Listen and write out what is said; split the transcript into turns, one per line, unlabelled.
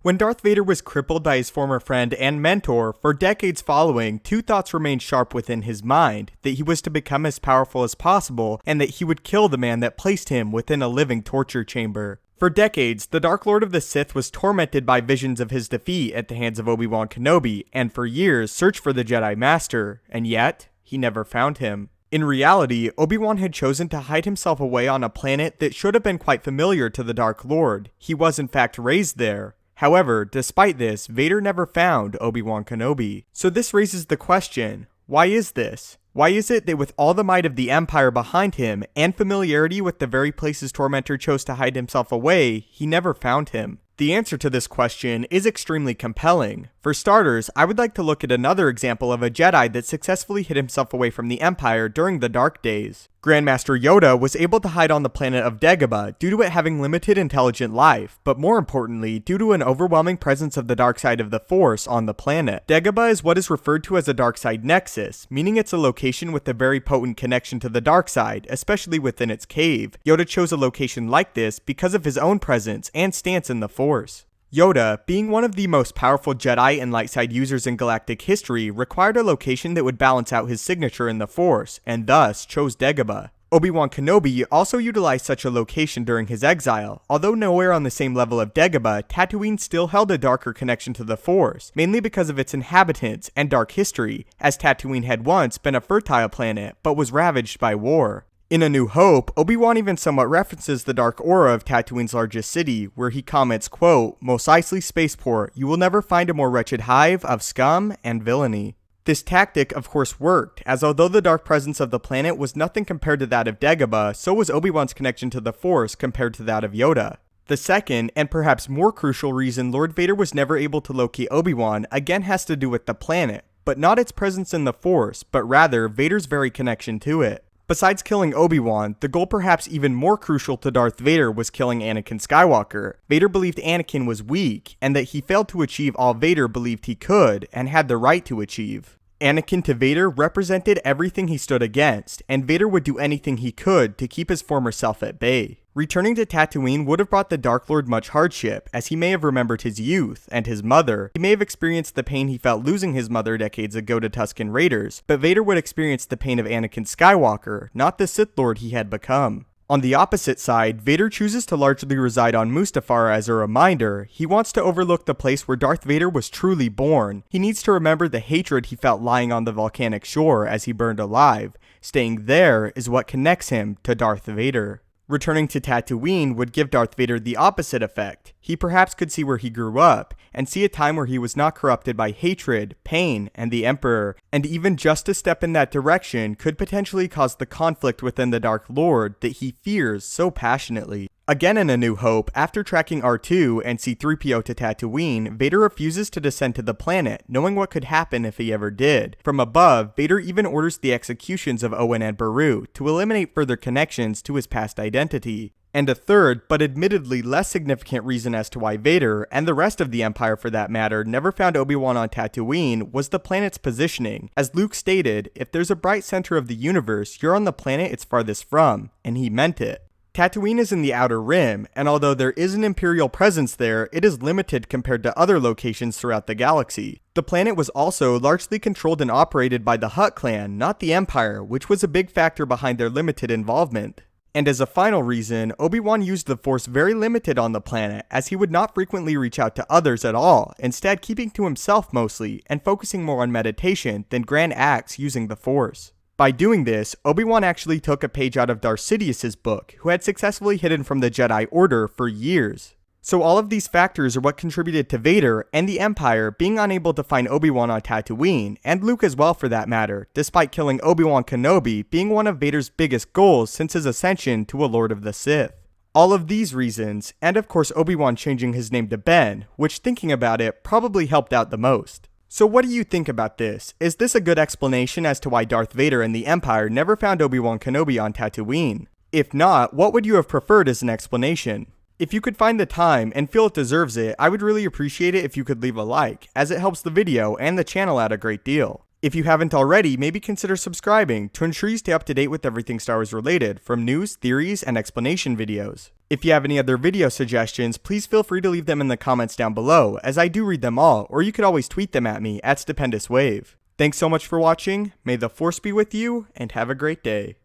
When Darth Vader was crippled by his former friend and mentor, for decades following, two thoughts remained sharp within his mind: that he was to become as powerful as possible, and that he would kill the man that placed him within a living torture chamber. For decades, the Dark Lord of the Sith was tormented by visions of his defeat at the hands of Obi-Wan Kenobi, and for years searched for the Jedi Master, and yet, he never found him. In reality, Obi-Wan had chosen to hide himself away on a planet that should have been quite familiar to the Dark Lord. He was in fact raised there. However, despite this, Vader never found Obi-Wan Kenobi. So this raises the question, why is this? Why is it that with all the might of the Empire behind him, and familiarity with the very places Tormentor chose to hide himself away, he never found him? The answer to this question is extremely compelling. For starters, I would like to look at another example of a Jedi that successfully hid himself away from the Empire during the Dark Days. Grandmaster Yoda was able to hide on the planet of Dagobah due to it having limited intelligent life, but more importantly, due to an overwhelming presence of the dark side of the Force on the planet. Dagobah is what is referred to as a dark side nexus, meaning it's a location with a very potent connection to the dark side, especially within its cave. Yoda chose a location like this because of his own presence and stance in the Force. Yoda, being one of the most powerful Jedi and light side users in galactic history, required a location that would balance out his signature in the Force, and thus chose Dagobah. Obi-Wan Kenobi also utilized such a location during his exile. Although nowhere on the same level of Dagobah, Tatooine still held a darker connection to the Force, mainly because of its inhabitants and dark history, as Tatooine had once been a fertile planet, but was ravaged by war. In A New Hope, Obi-Wan even somewhat references the dark aura of Tatooine's largest city, where he comments, quote, "Mos Eisley Spaceport, you will never find a more wretched hive of scum and villainy." This tactic of course worked, as although the dark presence of the planet was nothing compared to that of Dagobah, so was Obi-Wan's connection to the Force compared to that of Yoda. The second, and perhaps more crucial reason Lord Vader was never able to locate Obi-Wan again has to do with the planet, but not its presence in the Force, but rather Vader's very connection to it. Besides killing Obi-Wan, the goal perhaps even more crucial to Darth Vader was killing Anakin Skywalker. Vader believed Anakin was weak, and that he failed to achieve all Vader believed he could, and had the right to achieve. Anakin to Vader represented everything he stood against, and Vader would do anything he could to keep his former self at bay. Returning to Tatooine would have brought the Dark Lord much hardship, as he may have remembered his youth and his mother. He may have experienced the pain he felt losing his mother decades ago to Tusken Raiders, but Vader would experience the pain of Anakin Skywalker, not the Sith Lord he had become. On the opposite side, Vader chooses to largely reside on Mustafar as a reminder. He wants to overlook the place where Darth Vader was truly born. He needs to remember the hatred he felt lying on the volcanic shore as he burned alive. Staying there is what connects him to Darth Vader. Returning to Tatooine would give Darth Vader the opposite effect. He perhaps could see where he grew up, and see a time where he was not corrupted by hatred, pain, and the Emperor, and even just a step in that direction could potentially cause the conflict within the Dark Lord that he fears so passionately. Again in A New Hope, after tracking R2 and C-3PO to Tatooine, Vader refuses to descend to the planet, knowing what could happen if he ever did. From above, Vader even orders the executions of Owen and Beru to eliminate further connections to his past identity. And a third, but admittedly less significant reason as to why Vader, and the rest of the Empire for that matter, never found Obi-Wan on Tatooine was the planet's positioning. As Luke stated, if there's a bright center of the universe, you're on the planet it's farthest from, and he meant it. Tatooine is in the Outer Rim, and although there is an Imperial presence there, it is limited compared to other locations throughout the galaxy. The planet was also largely controlled and operated by the Hutt clan, not the Empire, which was a big factor behind their limited involvement. And as a final reason, Obi-Wan used the Force very limited on the planet, as he would not frequently reach out to others at all, instead keeping to himself mostly, and focusing more on meditation than grand acts using the Force. By doing this, Obi-Wan actually took a page out of Darth Sidious's book, who had successfully hidden from the Jedi Order for years. So all of these factors are what contributed to Vader and the Empire being unable to find Obi-Wan on Tatooine, and Luke as well for that matter, despite killing Obi-Wan Kenobi being one of Vader's biggest goals since his ascension to a Lord of the Sith. All of these reasons, and of course Obi-Wan changing his name to Ben, which thinking about it probably helped out the most. So what do you think about this? Is this a good explanation as to why Darth Vader and the Empire never found Obi-Wan Kenobi on Tatooine? If not, what would you have preferred as an explanation? If you could find the time and feel it deserves it, I would really appreciate it if you could leave a like, as it helps the video and the channel out a great deal. If you haven't already, maybe consider subscribing to ensure you stay up to date with everything Star Wars related, from news, theories, and explanation videos. If you have any other video suggestions, please feel free to leave them in the comments down below, as I do read them all, or you could always tweet them at me at Stupendous Wave. Thanks so much for watching, may the Force be with you, and have a great day.